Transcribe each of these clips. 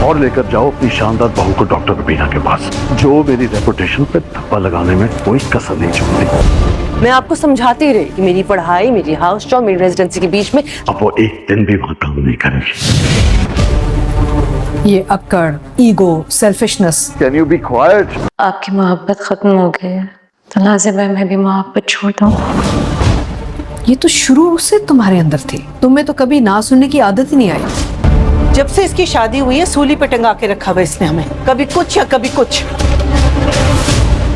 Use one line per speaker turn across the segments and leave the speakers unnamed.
और लेकर जाओ अपनी शानदार बहू को डॉक्टर रुबीना के पास, जो मेरी रेपुटेशन पे धब्बा लगाने में कोई कसर नहीं छोड़ती।
मैं आपको समझाती रही कि मेरी पढ़ाई, मेरी हाउस जॉब, मेरी रेजिडेंसी के बीच में
अब वो एक दिन भी वहां काम नहीं करेंगी।
ये अक्कड़, ego, selfishness.
Can you be quiet?
आपकी मोहब्बत खत्म हो गई है तो लाजिम है मैं भी मोहब्बत छोड़ दूं।
ये तो शुरू से तुम्हारे अंदर थी, तुम्हें तो कभी ना सुनने की आदत ही नहीं आई।
जब से इसकी शादी हुई है सूली पे टंगा के रखा हुआ इसने हमें, कभी कुछ या कभी कुछ।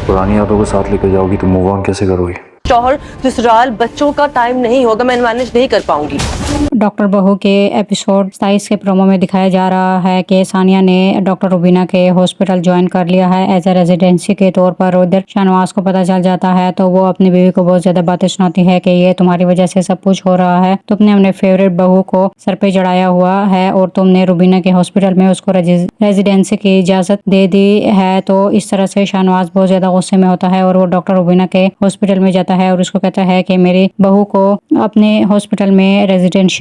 पुरानी यादों को साथ लेकर जाओगी तो मूव ऑन कैसे करोगी?
शौहर ससुराल, बच्चों का टाइम नहीं होगा, मैं मैनेज नहीं कर पाऊंगी।
डॉक्टर बहू के एपिसोड 27 के प्रोमो में दिखाया जा रहा है कि सानिया ने डॉक्टर रुबीना के हॉस्पिटल ज्वाइन कर लिया है एज ए रेजिडेंसी के तौर पर। उधर शाहनवाज को पता चल जाता है तो वो अपनी बीवी को बहुत ज्यादा बातें सुनाती है कि ये तुम्हारी वजह से सब कुछ हो रहा है, तुमने अपने फेवरेट बहू को सर पे चढ़ाया हुआ है और तुमने रुबीना के हॉस्पिटल में उसको रेजिडेंसी की इजाजत दे दी है। तो इस तरह से शाहनवाज बहुत ज्यादा गुस्से में होता है और वो डॉक्टर रुबीना के हॉस्पिटल में जाता है और उसको कहता है कि मेरी बहू को अपने हॉस्पिटल में रेजिडेंसी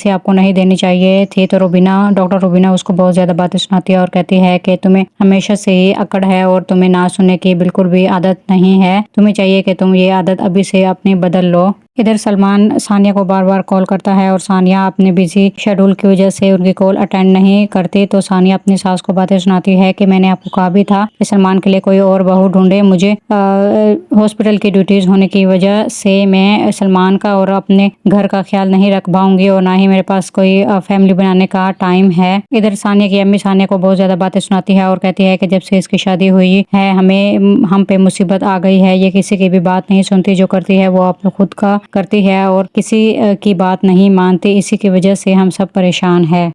आपको नहीं देनी चाहिए थी। तो डॉक्टर रुबीना उसको बहुत ज्यादा बातें सुनाती है और कहती है कि तुम्हें हमेशा से ही अकड़ है और तुम्हें ना सुनने की बिल्कुल भी आदत नहीं है, तुम्हें चाहिए कि तुम ये आदत अभी से अपनी बदल लो। इधर सलमान सानिया को बार बार कॉल करता है और सानिया अपने बिजी शेड्यूल की वजह से उनकी कॉल अटेंड नहीं करती। तो सानिया अपनी सास को बातें सुनाती है कि मैंने आपको कहा भी था कि सलमान के लिए कोई और बहू ढूंढे, मुझे हॉस्पिटल की ड्यूटीज होने की वजह से मैं सलमान का और अपने घर का ख्याल नहीं रख पाऊंगी और ना ही मेरे पास कोई फैमिली बनाने का टाइम है। इधर सानिया की अम्मी सानिया को बहुत ज्यादा बातें सुनाती है और कहती है कि जब से इसकी शादी हुई है हम पे मुसीबत आ गई है, ये किसी की भी बात नहीं सुनती, जो करती है वो आप खुद का करती है और किसी की बात नहीं मानती, इसी की वजह से हम सब परेशान है।